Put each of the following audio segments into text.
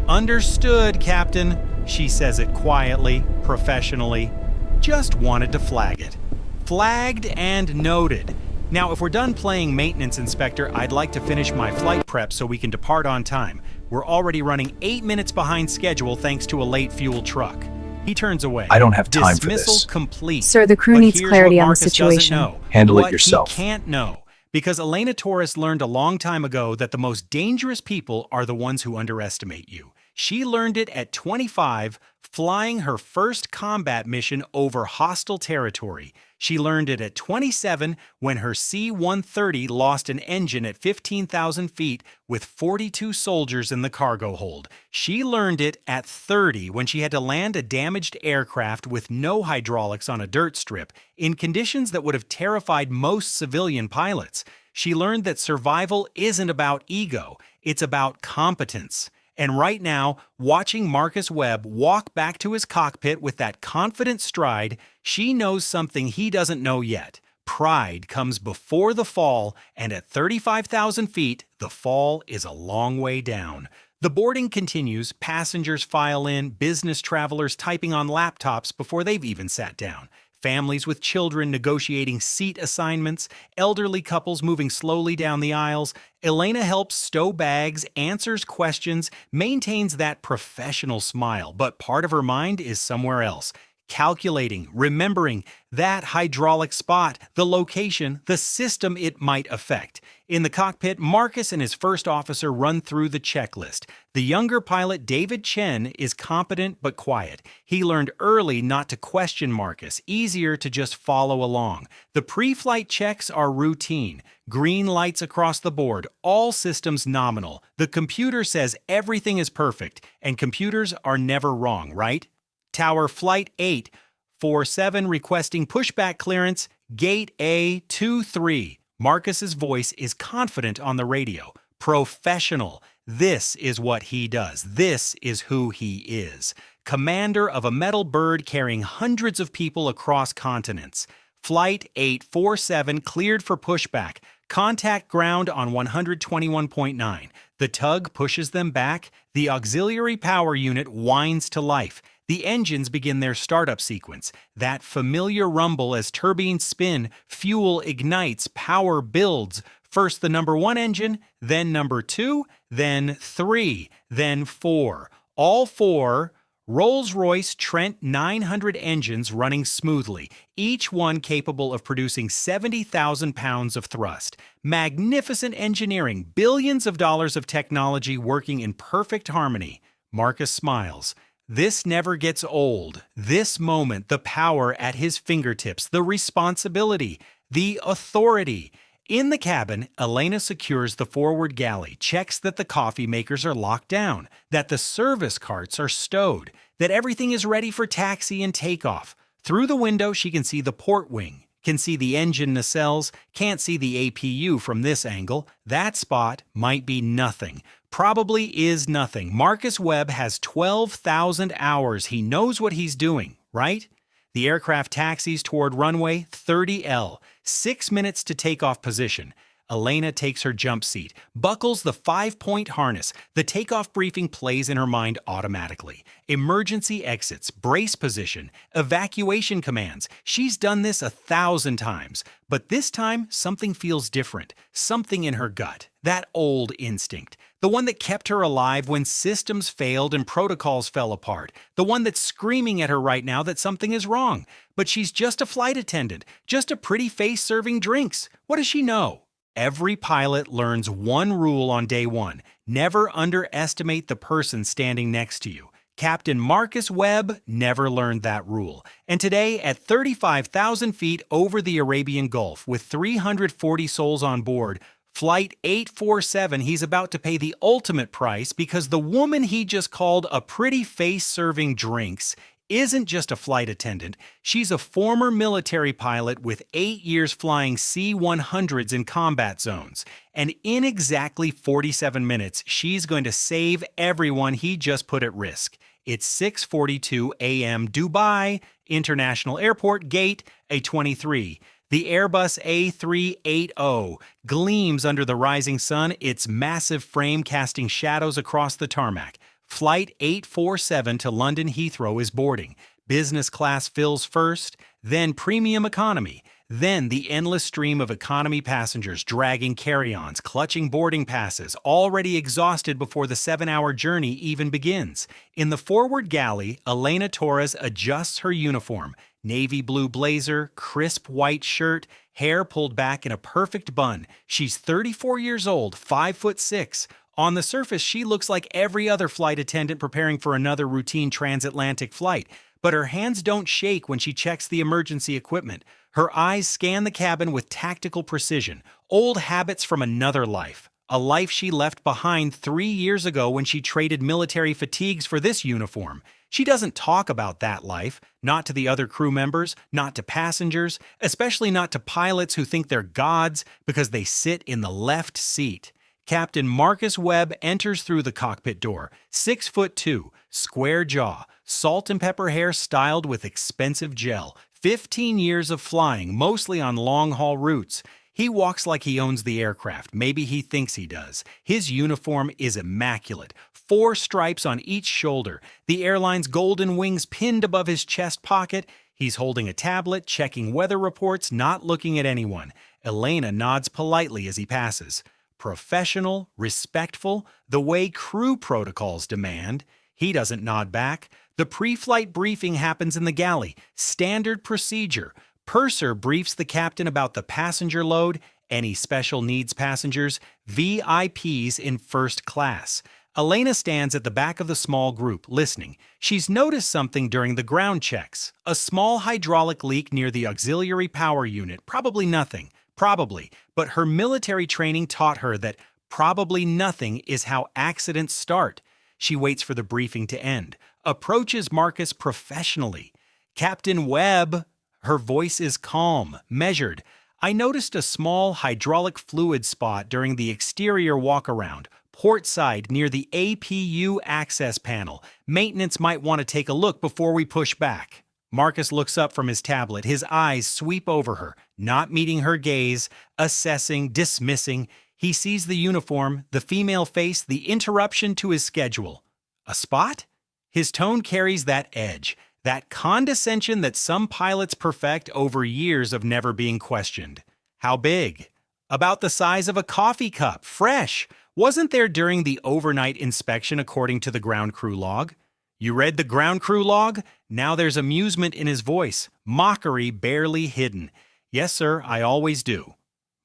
Understood, Captain. She says it quietly, professionally. Just wanted to flag it. Flagged and noted. Now, if we're done playing maintenance inspector, I'd like to finish my flight prep so we can depart on time. We're already running 8 minutes behind schedule thanks to a late fuel truck. He turns away. I don't have time for this. Dismissal complete. Sir, the crew But needs here's clarity what on the Marcus doesn't situation. know. Handle it What yourself. He can't know. Because Elena Torres learned a long time ago that the most dangerous people are the ones who underestimate you. She learned it at 25, flying her first combat mission over hostile territory. She learned it at 27 when her C-130 lost an engine at 15,000 feet with 42 soldiers in the cargo hold. She learned it at 30 when she had to land a damaged aircraft with no hydraulics on a dirt strip in conditions that would have terrified most civilian pilots. She learned that survival isn't about ego, it's about competence. And right now, watching Marcus Webb walk back to his cockpit with that confident stride, she knows something he doesn't know yet. Pride comes before the fall, and at 35,000 feet, the fall is a long way down. The boarding continues, passengers file in, business travelers typing on laptops before they've even sat down. Families with children negotiating seat assignments, elderly couples moving slowly down the aisles. Elena helps stow bags, answers questions, maintains that professional smile, but part of her mind is somewhere else. Calculating, remembering that hydraulic spot, the location, the system it might affect. In the cockpit, Marcus and his first officer run through the checklist. The younger pilot, David Chen, is competent but quiet. He learned early not to question Marcus, easier to just follow along. The pre-flight checks are routine. Green lights across the board, all systems nominal. The computer says everything is perfect, and computers are never wrong, right? Tower Flight 847 requesting pushback clearance, Gate A23. Marcus's voice is confident on the radio. Professional. This is what he does. This is who he is. Commander of a metal bird carrying hundreds of people across continents. Flight 847 cleared for pushback. Contact ground on 121.9. The tug pushes them back. The auxiliary power unit winds to life. The engines begin their startup sequence. That familiar rumble as turbines spin, fuel ignites, power builds. First the number 1 engine, then number 2, then 3, then 4. All 4 Rolls-Royce Trent 900 engines running smoothly, each one capable of producing 70,000 pounds of thrust. Magnificent engineering, billions of dollars of technology working in perfect harmony. Marcus smiles. This never gets old. This moment, the power at his fingertips, the responsibility, the authority. In the cabin, Elena secures the forward galley, checks that the coffee makers are locked down, that the service carts are stowed, that everything is ready for taxi and takeoff. Through the window, she can see the port wing, can see the engine nacelles, can't see the APU from this angle. That spot might be nothing. Probably is nothing. Marcus Webb has 12,000 hours. He knows what he's doing, right? The aircraft taxis toward runway 30L. 6 minutes to takeoff position. Elena takes her jump seat, buckles the 5-point harness. The takeoff briefing plays in her mind automatically. Emergency exits, brace position, evacuation commands. She's done this 1,000 times. But this time, something feels different. Something in her gut. That old instinct. The one that kept her alive when systems failed and protocols fell apart. The one that's screaming at her right now that something is wrong. But she's just a flight attendant, just a pretty face serving drinks. What does she know? Every pilot learns one rule on day one. Never underestimate the person standing next to you. Captain Marcus Webb never learned that rule. And today, at 35,000 feet over the Arabian Gulf, with 340 souls on board, Flight 847, he's about to pay the ultimate price because the woman he just called a pretty face serving drinks isn't just a flight attendant. She's a former military pilot with 8 years flying C-100s in combat zones. And in exactly 47 minutes, she's going to save everyone he just put at risk. It's 6:42 a.m. Dubai International Airport, Gate A23. The Airbus A380 gleams under the rising sun, its massive frame casting shadows across the tarmac. Flight 847 to London Heathrow is boarding. Business class fills first, then premium economy, then the endless stream of economy passengers dragging carry-ons, clutching boarding passes, already exhausted before the 7-hour journey even begins. In the forward galley, Elena Torres adjusts her uniform. Navy blue blazer, crisp white shirt, hair pulled back in a perfect bun. She's 34 years old, 5'6". On the surface, she looks like every other flight attendant preparing for another routine transatlantic flight, but her hands don't shake when she checks the emergency equipment. Her eyes scan the cabin with tactical precision, old habits from another life. A life she left behind 3 years ago when she traded military fatigues for this uniform. She doesn't talk about that life, not to the other crew members, not to passengers, especially not to pilots who think they're gods because they sit in the left seat. Captain Marcus Webb enters through the cockpit door, 6'2", square jaw, salt and pepper hair styled with expensive gel, 15 years of flying, mostly on long-haul routes. He walks like he owns the aircraft, maybe he thinks he does. His uniform is immaculate, 4 stripes on each shoulder, the airline's golden wings pinned above his chest pocket. He's holding a tablet, checking weather reports, not looking at anyone. Elena nods politely as he passes. Professional, respectful, the way crew protocols demand. He doesn't nod back. The pre-flight briefing happens in the galley. Standard procedure. Purser briefs the captain about the passenger load, any special needs passengers, VIPs in first class. Elena stands at the back of the small group, listening. She's noticed something during the ground checks. A small hydraulic leak near the auxiliary power unit. Probably nothing. Probably. But her military training taught her that probably nothing is how accidents start. She waits for the briefing to end. Approaches Marcus professionally. Captain Webb. Her voice is calm, measured. I noticed a small hydraulic fluid spot during the exterior walk-around, port side near the APU access panel. Maintenance might want to take a look before we push back. Marcus looks up from his tablet. His eyes sweep over her, not meeting her gaze, assessing, dismissing. He sees the uniform, the female face, the interruption to his schedule. A spot? His tone carries that edge, that condescension that some pilots perfect over years of never being questioned. How big? About the size of a coffee cup, fresh. Wasn't there during the overnight inspection according to the ground crew log? You read the ground crew log? Now there's amusement in his voice, mockery barely hidden. Yes, sir, I always do.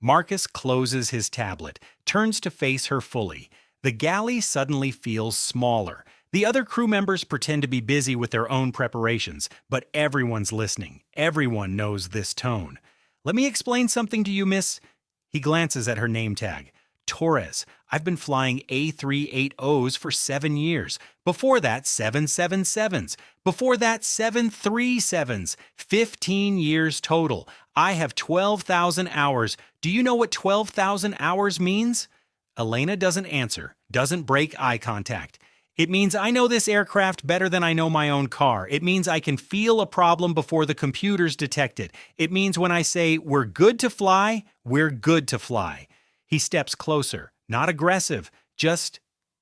Marcus closes his tablet, turns to face her fully. The galley suddenly feels smaller. The other crew members pretend to be busy with their own preparations, but everyone's listening. Everyone knows this tone. Let me explain something to you, miss. He glances at her name tag. Torres. I've been flying A380s for 7 years. Before that, 777s. Before that, 737s. 15 years total. I have 12,000 hours. Do you know what 12,000 hours means? Elena doesn't answer, doesn't break eye contact. It means I know this aircraft better than I know my own car. It means I can feel a problem before the computers detect it. It means when I say we're good to fly, we're good to fly. He steps closer, not aggressive, just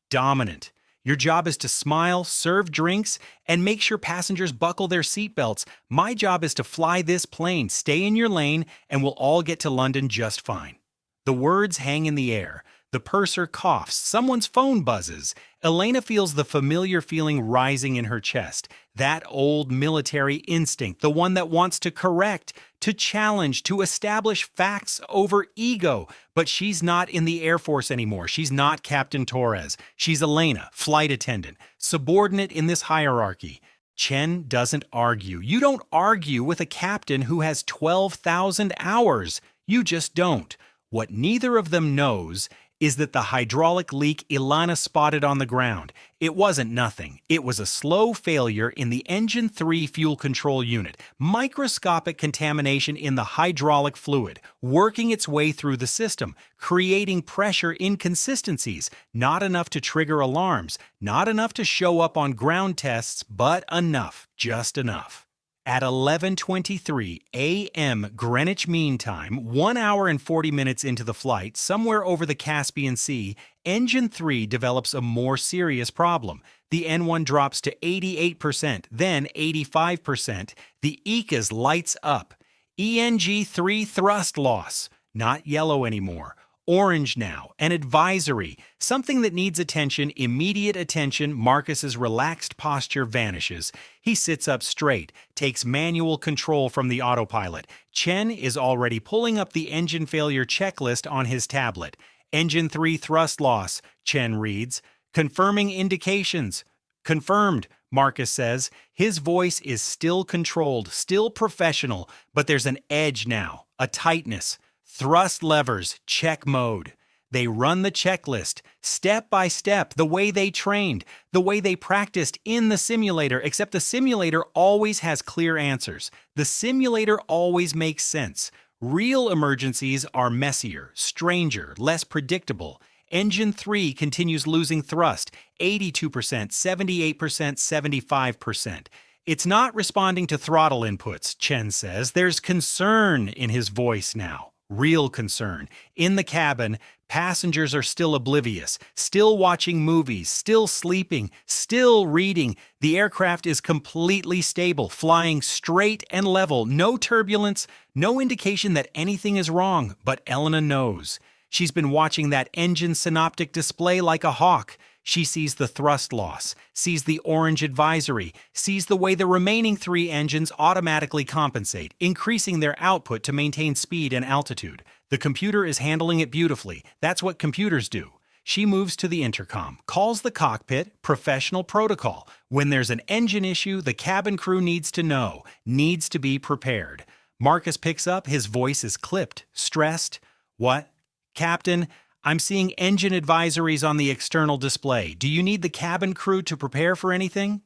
dominant. Your job is to smile, serve drinks, and make sure passengers buckle their seatbelts. My job is to fly this plane, stay in your lane, and we'll all get to London just fine. The words hang in the air. The purser coughs. Someone's phone buzzes. Elena feels the familiar feeling rising in her chest. That old military instinct, the one that wants to correct, to challenge, to establish facts over ego. But she's not in the Air Force anymore. She's not Captain Torres. She's Elena, flight attendant, subordinate in this hierarchy. Chen doesn't argue. You don't argue with a captain who has 12,000 hours. You just don't. What neither of them knows is that the hydraulic leak Elena spotted on the ground, it wasn't nothing. It was a slow failure in the Engine 3 fuel control unit, microscopic contamination in the hydraulic fluid, working its way through the system, creating pressure inconsistencies, not enough to trigger alarms, not enough to show up on ground tests, but enough, just enough. At 11:23 a.m. Greenwich Mean Time, 1 hour and 40 minutes into the flight, somewhere over the Caspian Sea, Engine 3 develops a more serious problem. The N1 drops to 88%, then 85%. The ECAS lights up. ENG3 thrust loss. Not yellow anymore. Orange now, an advisory, something that needs attention, immediate attention. Marcus's relaxed posture vanishes. He sits up straight, takes manual control from the autopilot. Chen is already pulling up the engine failure checklist on his tablet. Engine 3 thrust loss, Chen reads. Confirming indications. Confirmed, Marcus says. His voice is still controlled, still professional, but there's an edge now, a tightness. Thrust levers, check mode. They run the checklist, step by step, the way they trained, the way they practiced in the simulator, except the simulator always has clear answers. The simulator always makes sense. Real emergencies are messier, stranger, less predictable. Engine 3 continues losing thrust, 82%, 78%, 75%. It's not responding to throttle inputs, Chen says. There's concern in his voice now. Real concern. In the cabin, passengers are still oblivious, still watching movies, still sleeping, still reading. The aircraft is completely stable, flying straight and level, no turbulence, no indication that anything is wrong, but Elena knows. She's been watching that engine synoptic display like a hawk. She sees the thrust loss, sees the orange advisory, sees the way the remaining 3 engines automatically compensate, increasing their output to maintain speed and altitude. The computer is handling it beautifully. That's what computers do. She moves to the intercom, calls the cockpit, professional protocol. When there's an engine issue, the cabin crew needs to know, needs to be prepared. Marcus picks up, his voice is clipped, stressed. What? Captain, I'm seeing engine advisories on the external display. Do you need the cabin crew to prepare for anything?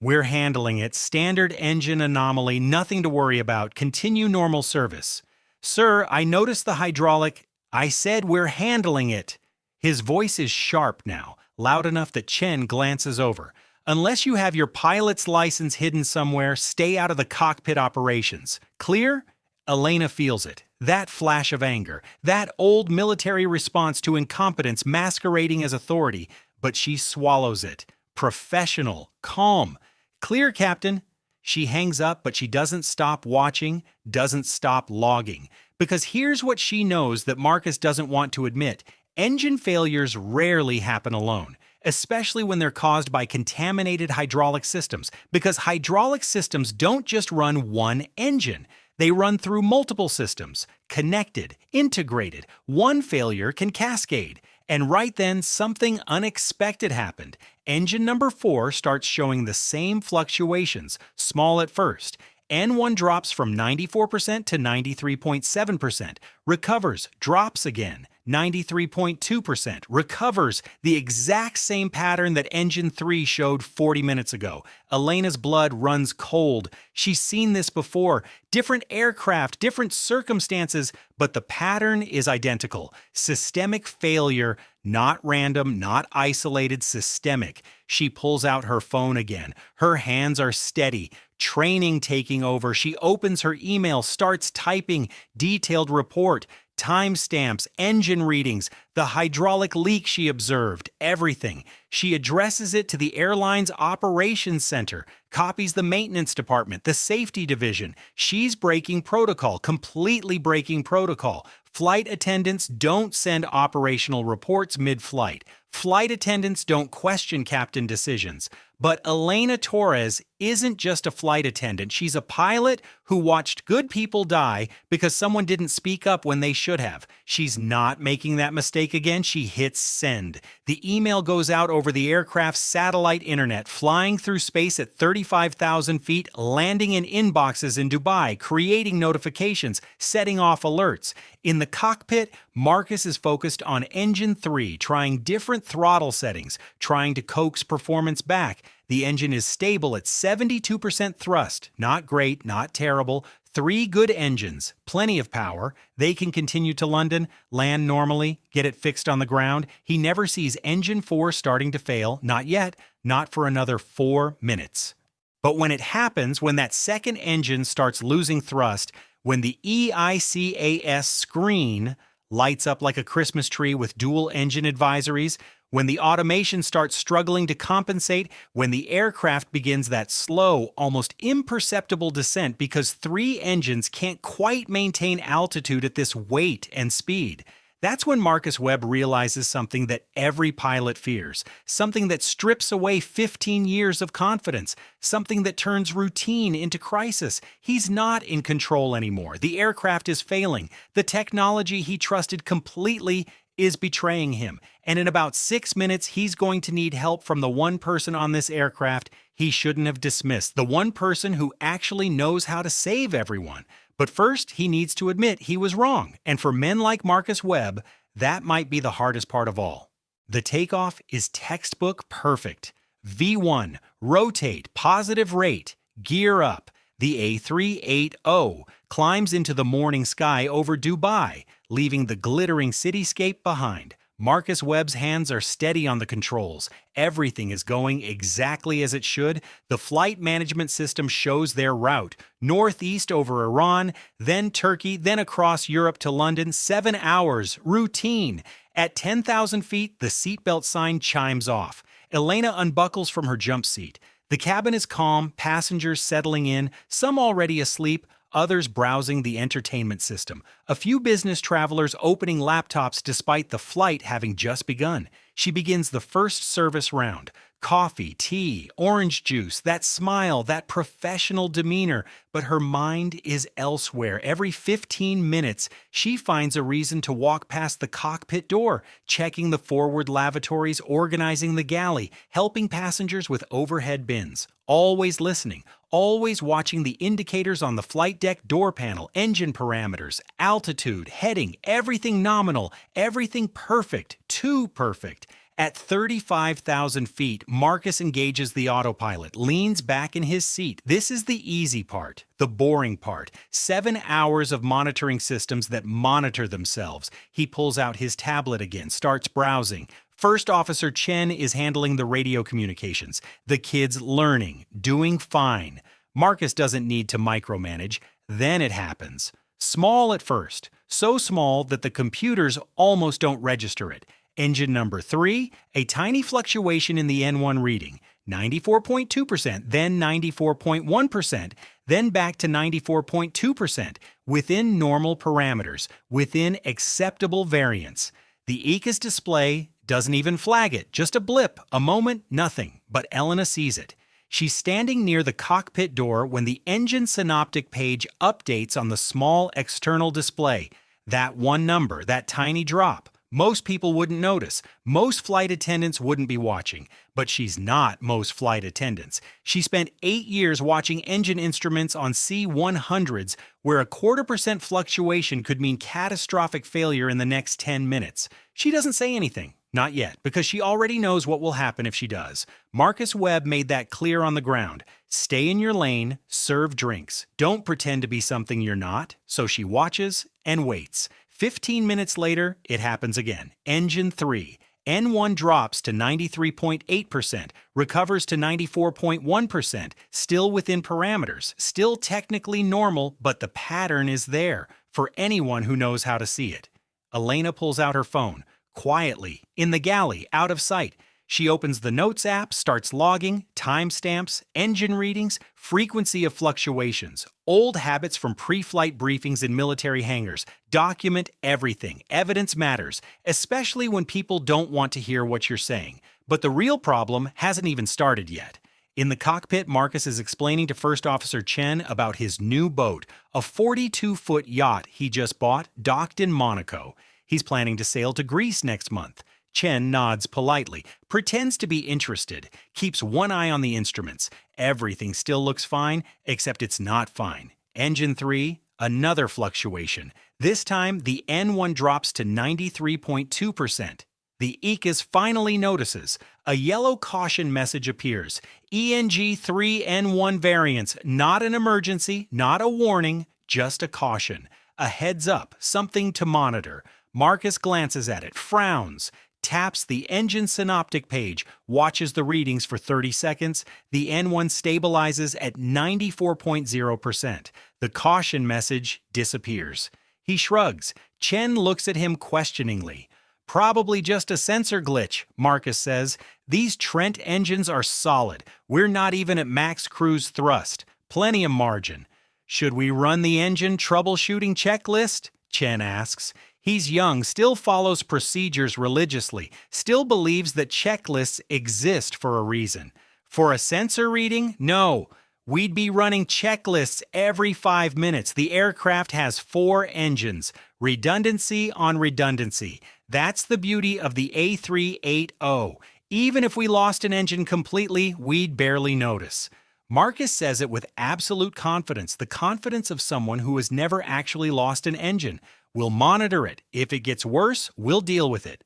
We're handling it. Standard engine anomaly, nothing to worry about. Continue normal service. Sir, I noticed the hydraulic. I said we're handling it. His voice is sharp now, loud enough that Chen glances over. Unless you have your pilot's license hidden somewhere, stay out of the cockpit operations. Clear? Elena feels it. That flash of anger, that old military response to incompetence masquerading as authority, but she swallows it. Professional, calm. Clear, Captain. She hangs up, but she doesn't stop watching, doesn't stop logging. Because here's what she knows that Marcus doesn't want to admit. Engine failures rarely happen alone, especially when they're caused by contaminated hydraulic systems, because hydraulic systems don't just run one engine. They run through multiple systems, connected, integrated. One failure can cascade. And right then, something unexpected happened. Engine number 4 starts showing the same fluctuations, small at first. N1 drops from 94% to 93.7%, recovers, drops again, 93.2%, recovers, the exact same pattern that engine 3 showed 40 minutes ago. Elena's blood runs cold. She's seen this before. Different aircraft, different circumstances, but the pattern is identical. Systemic failure, not random, not isolated, systemic. She pulls out her phone again. Her hands are steady. Training taking over. She opens her email, starts typing, detailed report, timestamps, engine readings, the hydraulic leak she observed, everything. She addresses it to the airline's operations center, copies the maintenance department, the safety division. She's breaking protocol, completely breaking protocol. Flight attendants don't send operational reports mid-flight. Flight attendants don't question captain decisions. But Elena Torres isn't just a flight attendant. She's a pilot who watched good people die because someone didn't speak up when they should have. She's not making that mistake again. She hits send. The email goes out over the aircraft's satellite internet, flying through space at 35,000 feet, landing in inboxes in Dubai, creating notifications, setting off alerts. In the cockpit, Marcus is focused on engine 3, trying different throttle settings, trying to coax performance back. The engine is stable at 72% thrust. Not great, not terrible. 3 good engines, plenty of power. They can continue to London, land normally, get it fixed on the ground. He never sees engine 4 starting to fail. Not yet. Not for another 4 minutes. But when it happens, when that second engine starts losing thrust, when the EICAS screen lights up like a Christmas tree with dual engine advisories, when the automation starts struggling to compensate, when the aircraft begins that slow, almost imperceptible descent because three engines can't quite maintain altitude at this weight and speed. That's when Marcus Webb realizes something that every pilot fears, something that strips away 15 years of confidence, something that turns routine into crisis. He's not in control anymore. The aircraft is failing. The technology he trusted completely is betraying him. And in about 6 minutes, he's going to need help from the one person on this aircraft he shouldn't have dismissed, the one person who actually knows how to save everyone. But first, he needs to admit he was wrong, and for men like Marcus Webb, that might be the hardest part of all. The takeoff is textbook perfect. V1, rotate, positive rate, gear up. The A380 climbs into the morning sky over Dubai, leaving the glittering cityscape behind. Marcus Webb's hands are steady on the controls. Everything is going exactly as it should. The flight management system shows their route. Northeast over Iran, then Turkey, then across Europe to London. 7 hours, routine. At 10,000 feet, the seatbelt sign chimes off. Elena unbuckles from her jump seat. The cabin is calm, passengers settling in, some already asleep, others browsing the entertainment system. A few business travelers opening laptops despite the flight having just begun. She begins the first service round. Coffee, tea, orange juice, that smile, that professional demeanor. But her mind is elsewhere. Every 15 minutes, she finds a reason to walk past the cockpit door, checking the forward lavatories, organizing the galley, helping passengers with overhead bins. Always listening, always watching the indicators on the flight deck door panel, engine parameters, altitude, heading, everything nominal, everything perfect, too perfect. At 35,000 feet, Marcus engages the autopilot, leans back in his seat. This is the easy part, the boring part. 7 hours of monitoring systems that monitor themselves. He pulls out his tablet again, starts browsing. First Officer Chen is handling the radio communications. The kid's learning, doing fine. Marcus doesn't need to micromanage. Then it happens. Small at first, so small that the computers almost don't register it. Engine number 3, a tiny fluctuation in the N1 reading, 94.2%, then 94.1%, then back to 94.2%, within normal parameters, within acceptable variance. The ECAS display doesn't even flag it, just a blip, a moment, nothing, but Elena sees it. She's standing near the cockpit door when the engine synoptic page updates on the small external display. That one number, that tiny drop. Most people wouldn't notice. Most flight attendants wouldn't be watching. But she's not most flight attendants. She spent 8 years watching engine instruments on C-100s where a 0.25% fluctuation could mean catastrophic failure in the next 10 minutes. She doesn't say anything. Not yet, because she already knows what will happen if she does. Marcus Webb made that clear on the ground. Stay in your lane, serve drinks. Don't pretend to be something you're not. So she watches and waits. 15 minutes later, it happens again. Engine 3. N1 drops to 93.8%, recovers to 94.1%, still within parameters, still technically normal, but the pattern is there for anyone who knows how to see it. Elena pulls out her phone. Quietly, in the galley, out of sight. She opens the Notes app, starts logging, timestamps, engine readings, frequency of fluctuations, old habits from pre-flight briefings in military hangars. Document everything. Evidence matters, especially when people don't want to hear what you're saying. But the real problem hasn't even started yet. In the cockpit, Marcus is explaining to First Officer Chen about his new boat, a 42-foot yacht he just bought, docked in Monaco. He's planning to sail to Greece next month. Chen nods politely, pretends to be interested, keeps one eye on the instruments. Everything still looks fine, except it's not fine. Engine 3, another fluctuation. This time, the N1 drops to 93.2%. The ECAS finally notices. A yellow caution message appears. ENG3N1 variance, not an emergency, not a warning, just a caution. A heads up, something to monitor. Marcus glances at it, frowns. taps the engine synoptic page, watches the readings for 30 seconds. The N1 stabilizes at 94.0%. The caution message disappears. He shrugs. Chen looks at him questioningly. Probably just a sensor glitch, Marcus says. These Trent engines are solid. We're not even at max cruise thrust. Plenty of margin. Should we run the engine troubleshooting checklist? Chen asks. He's young, still follows procedures religiously, still believes that checklists exist for a reason. For a sensor reading? No. We'd be running checklists every 5 minutes. The aircraft has 4 engines. Redundancy on redundancy. That's the beauty of the A380. Even if we lost an engine completely, we'd barely notice. Marcus says it with absolute confidence, the confidence of someone who has never actually lost an engine. We'll monitor it. If it gets worse, we'll deal with it.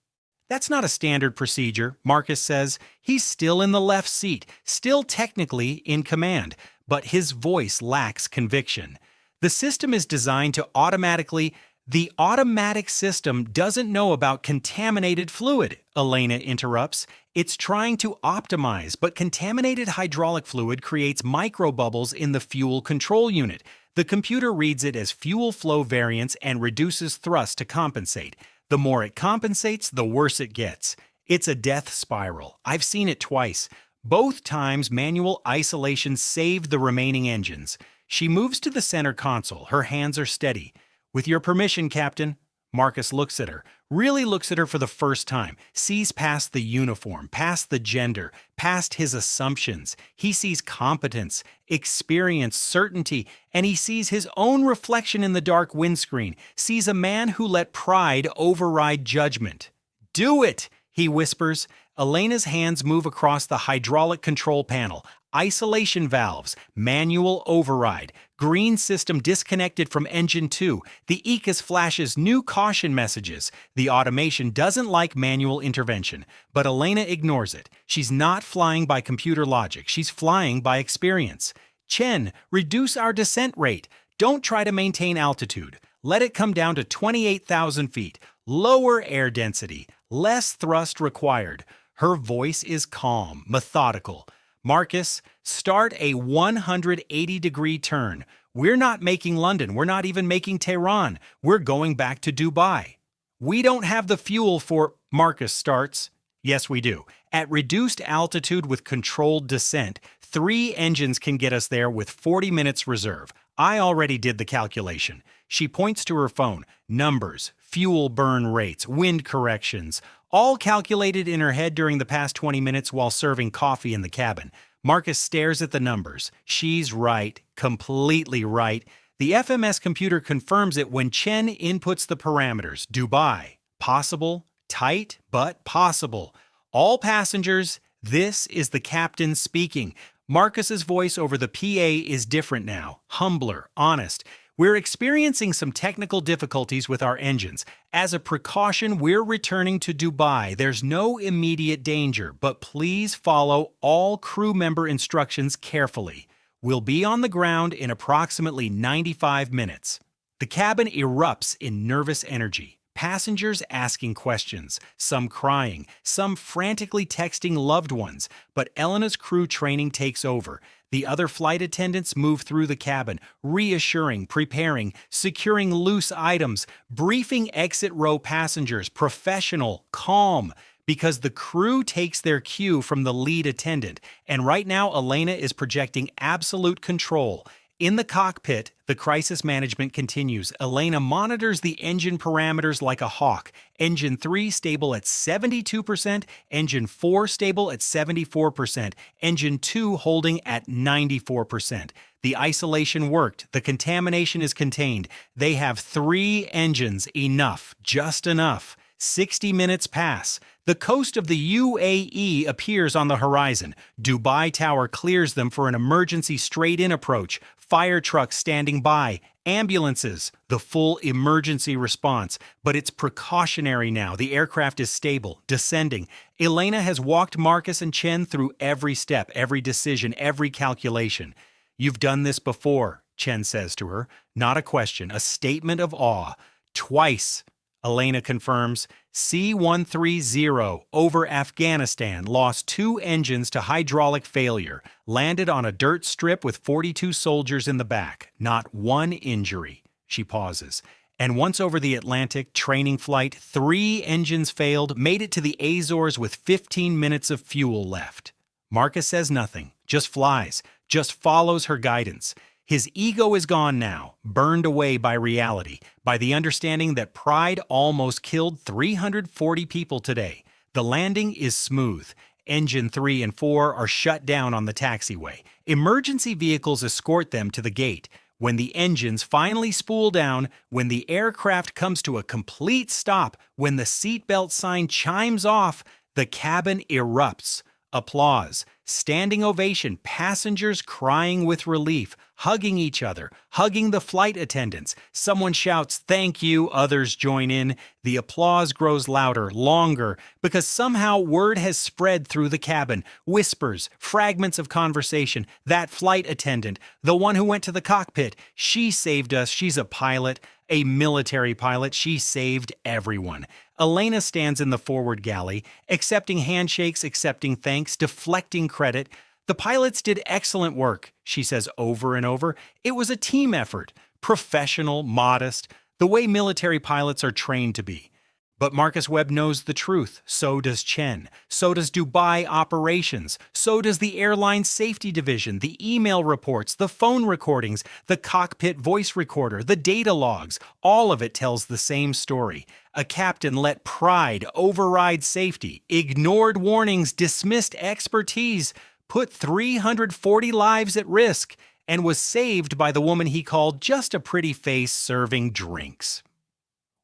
That's not a standard procedure, Marcus says. He's still in the left seat, still technically in command, but his voice lacks conviction. The system is designed to automatically... The automatic system doesn't know about contaminated fluid, Elena interrupts. It's trying to optimize, but contaminated hydraulic fluid creates microbubbles in the fuel control unit. The computer reads it as fuel flow variance and reduces thrust to compensate. The more it compensates, the worse it gets. It's a death spiral. I've seen it twice. Both times, manual isolation saved the remaining engines. She moves to the center console. Her hands are steady. With your permission, Captain. Marcus looks at her, really looks at her for the first time, sees past the uniform, past the gender, past his assumptions. He sees competence, experience, certainty, and he sees his own reflection in the dark windscreen, sees a man who let pride override judgment. Do it, he whispers. Elena's hands move across the hydraulic control panel. Isolation valves, manual override, green system disconnected from engine 2. The ECAS flashes new caution messages. The automation doesn't like manual intervention, but Elena ignores it. She's not flying by computer logic. She's flying by experience. Chen, reduce our descent rate. Don't try to maintain altitude. Let it come down to 28,000 feet. Lower air density. Less thrust required. Her voice is calm, methodical. Marcus, start a 180-degree turn. We're not making London. We're not even making Tehran. We're going back to Dubai. We don't have the fuel for... Marcus starts. Yes, we do. At reduced altitude with controlled descent, 3 engines can get us there with 40 minutes reserve. I already did the calculation. She points to her phone. Numbers, fuel burn rates, wind corrections, all calculated in her head during the past 20 minutes while serving coffee in the cabin. Marcus stares at the numbers. She's right, completely right. The FMS computer confirms it when Chen inputs the parameters. Dubai, possible, tight, but possible. All passengers, this is the captain speaking. Marcus's voice over the PA is different now, humbler, honest. We're experiencing some technical difficulties with our engines. As a precaution, we're returning to Dubai. There's no immediate danger, but please follow all crew member instructions carefully. We'll be on the ground in approximately 95 minutes. The cabin erupts in nervous energy. Passengers asking questions, some crying, some frantically texting loved ones, but Elena's crew training takes over. The other flight attendants move through the cabin, reassuring, preparing, securing loose items, briefing exit row passengers, professional, calm, because the crew takes their cue from the lead attendant, and right now Elena is projecting absolute control. In the cockpit, the crisis management continues. Elena monitors the engine parameters like a hawk. Engine 3 stable at 72%, Engine 4 stable at 74%, Engine 2 holding at 94%. The isolation worked. The contamination is contained. They have 3 engines. Enough. Just enough. 60 minutes pass. The coast of the UAE appears on the horizon. Dubai Tower clears them for an emergency straight-in approach. Fire trucks standing by. Ambulances. The full emergency response. But it's precautionary now. The aircraft is stable, descending. Elena has walked Marcus and Chen through every step, every decision, every calculation. You've done this before, Chen says to her. Not a question, a statement of awe. Twice. Elena confirms, C-130 over Afghanistan lost 2 engines to hydraulic failure, landed on a dirt strip with 42 soldiers in the back, not 1 injury. She pauses. And once over the Atlantic, training flight, 3 engines failed, made it to the Azores with 15 minutes of fuel left. Marcus says nothing, just flies, just follows her guidance. His ego is gone now, burned away by reality, by the understanding that pride almost killed 340 people today. The landing is smooth. Engine 3 and 4 are shut down on the taxiway. Emergency vehicles escort them to the gate. When the engines finally spool down, when the aircraft comes to a complete stop, when the seatbelt sign chimes off, the cabin erupts. Applause, standing ovation, passengers crying with relief, hugging each other, hugging the flight attendants. Someone shouts, "Thank you," others join in. The applause grows louder, longer, because somehow word has spread through the cabin. Whispers, fragments of conversation. That flight attendant, the one who went to the cockpit, she saved us, she's a pilot. A military pilot, she saved everyone. Elena stands in the forward galley, accepting handshakes, accepting thanks, deflecting credit. The pilots did excellent work, she says over and over. It was a team effort, professional, modest, the way military pilots are trained to be. But Marcus Webb knows the truth. So does Chen. So does Dubai Operations. So does the airline safety division, the email reports, the phone recordings, the cockpit voice recorder, the data logs. All of it tells the same story. A captain let pride override safety, ignored warnings, dismissed expertise, put 340 lives at risk, and was saved by the woman he called just a pretty face serving drinks.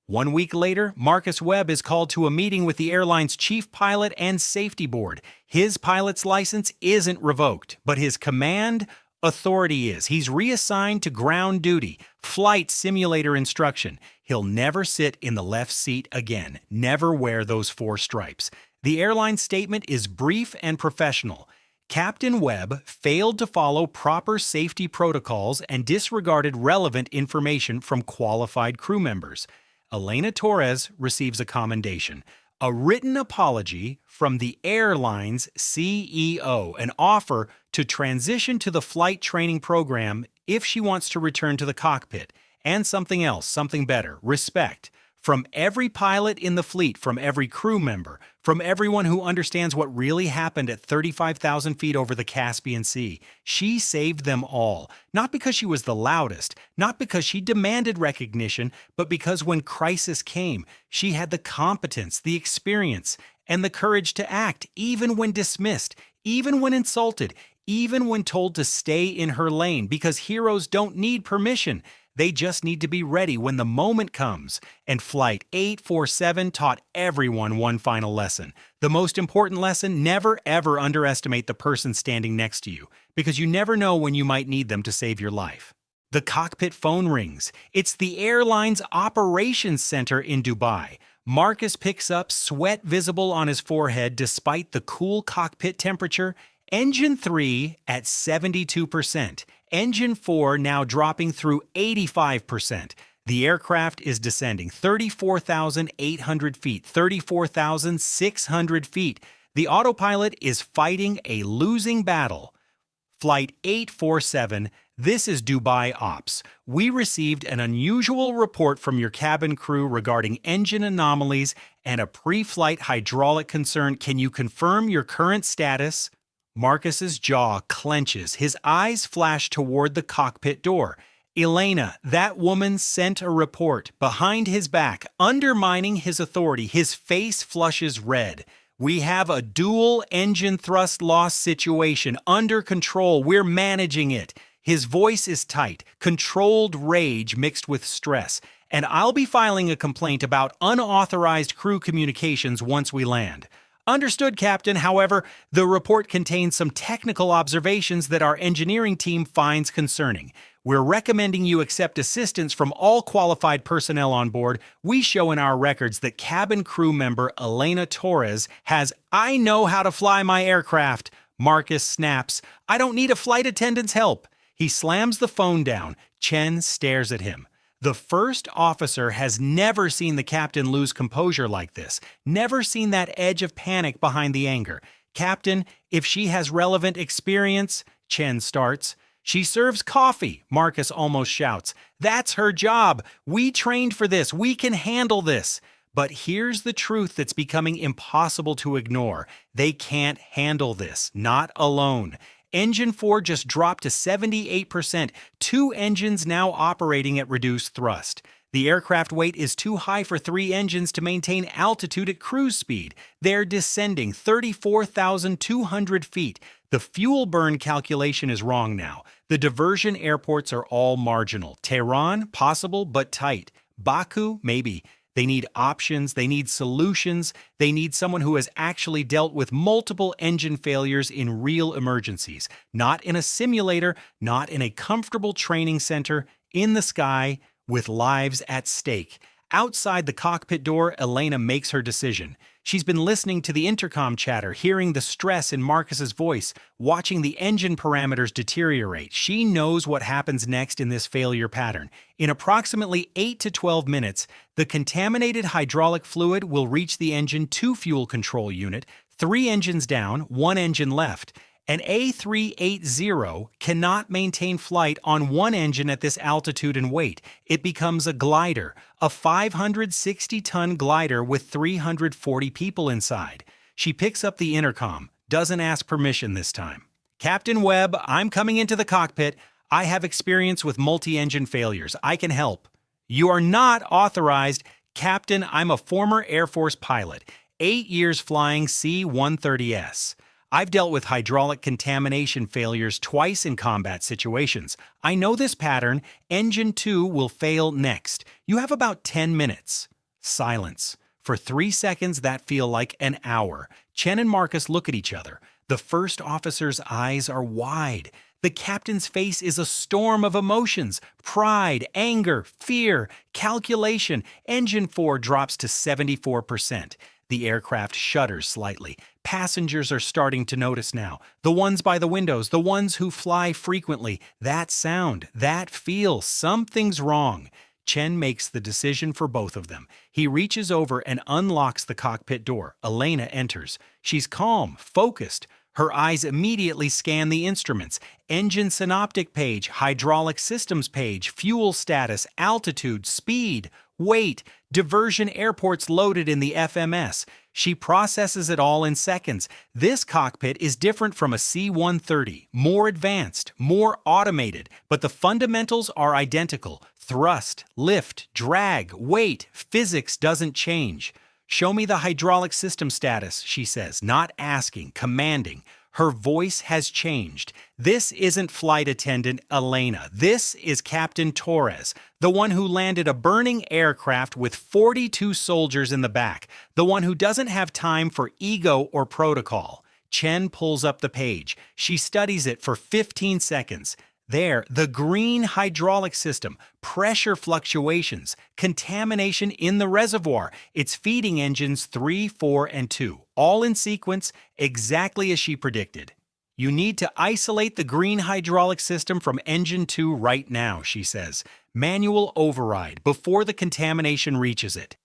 1 week later, Marcus Webb is called to a meeting with the airline's chief pilot and safety board. His pilot's license isn't revoked, but his command authority is. He's reassigned to ground duty, flight simulator instruction. He'll never sit in the left seat again, never wear those 4 stripes. The airline statement is brief and professional. Captain Webb failed to follow proper safety protocols and disregarded relevant information from qualified crew members. Elena Torres receives a commendation, a written apology from the airline's CEO, an offer to transition to the flight training program if she wants to return to the cockpit, and something else, something better, respect. From every pilot in the fleet, from every crew member, from everyone who understands what really happened at 35,000 feet over the Caspian Sea. She saved them all, not because she was the loudest, not because she demanded recognition, but because when crisis came, she had the competence, the experience, and the courage to act, even when dismissed, even when insulted, even when told to stay in her lane, because heroes don't need permission. They just need to be ready when the moment comes. And Flight 847 taught everyone one final lesson. The most important lesson: never ever underestimate the person standing next to you, because you never know when you might need them to save your life. The cockpit phone rings. It's the airline's operations center in Dubai. Marcus picks up, sweat visible on his forehead despite the cool cockpit temperature. Engine 3 at 72%. Engine 4 now dropping through 85%. The aircraft is descending 34,800 feet, 34,600 feet. The autopilot is fighting a losing battle. Flight 847, this is Dubai Ops. We received an unusual report from your cabin crew regarding engine anomalies and a pre-flight hydraulic concern. Can you confirm your current status? Marcus's jaw clenches. His eyes flash toward the cockpit door. Elena, that woman sent a report behind his back, undermining his authority. His face flushes red. We have a dual engine thrust loss situation under control. We're managing it. His voice is tight, controlled rage mixed with stress. And I'll be filing a complaint about unauthorized crew communications once we land. Understood, Captain. However, the report contains some technical observations that our engineering team finds concerning. We're recommending you accept assistance from all qualified personnel on board. We show in our records that cabin crew member Elena Torres has "I know how to fly my aircraft." Marcus snaps, "I don't need a flight attendant's help." He slams the phone down. Chen stares at him. The first officer has never seen the captain lose composure like this, never seen that edge of panic behind the anger. "Captain, if she has relevant experience," Chen starts. "She serves coffee," Marcus almost shouts. "That's her job. We trained for this. We can handle this." But here's the truth that's becoming impossible to ignore. They can't handle this, not alone. Engine 4 just dropped to 78%, 2 engines now operating at reduced thrust. The aircraft weight is too high for 3 engines to maintain altitude at cruise speed. They're descending 34,200 feet. The fuel burn calculation is wrong now. The diversion airports are all marginal. Tehran, possible but tight. Baku, maybe. They need options, they need solutions, they need someone who has actually dealt with multiple engine failures in real emergencies. Not in a simulator, not in a comfortable training center, in the sky, with lives at stake. Outside the cockpit door, Elena makes her decision. She's been listening to the intercom chatter, hearing the stress in Marcus's voice, watching the engine parameters deteriorate. She knows what happens next in this failure pattern. In approximately 8 to 12 minutes, the contaminated hydraulic fluid will reach the engine 2 fuel control unit, 3 engines down, 1 engine left. An A380 cannot maintain flight on 1 engine at this altitude and weight. It becomes a glider, a 560-ton glider with 340 people inside. She picks up the intercom, doesn't ask permission this time. "Captain Webb, I'm coming into the cockpit. I have experience with multi-engine failures. I can help." "You are not authorized." "Captain, I'm a former Air Force pilot, 8 years flying C-130S. I've dealt with hydraulic contamination failures twice in combat situations. I know this pattern. Engine 2 will fail next. You have about 10 minutes. Silence. For 3 seconds that feel like an hour. Chen and Marcus look at each other. The first officer's eyes are wide. The captain's face is a storm of emotions. Pride, anger, fear, calculation. Engine 4 drops to 74%. The aircraft shudders slightly. Passengers are starting to notice now. The ones by the windows, the ones who fly frequently. That sound, that feel, something's wrong. Chen makes the decision for both of them. He reaches over and unlocks the cockpit door. Elena enters. She's calm, focused. Her eyes immediately scan the instruments. Engine synoptic page, hydraulic systems page, fuel status, altitude, speed, weight, diversion airports loaded in the FMS. She processes it all in seconds. This cockpit is different from a C-130, more advanced, more automated, but the fundamentals are identical. Thrust, lift, drag, weight, physics doesn't change. "Show me the hydraulic system status," she says, not asking, commanding. Her voice has changed. This isn't flight attendant Elena. This is Captain Torres, the one who landed a burning aircraft with 42 soldiers in the back, the one who doesn't have time for ego or protocol. Chen pulls up the page. She studies it for 15 seconds. There, the green hydraulic system, pressure fluctuations, contamination in the reservoir. It's feeding engines 3, 4, and 2, all in sequence, exactly as she predicted. "You need to isolate the green hydraulic system from engine 2 right now," she says. "Manual override before the contamination reaches it."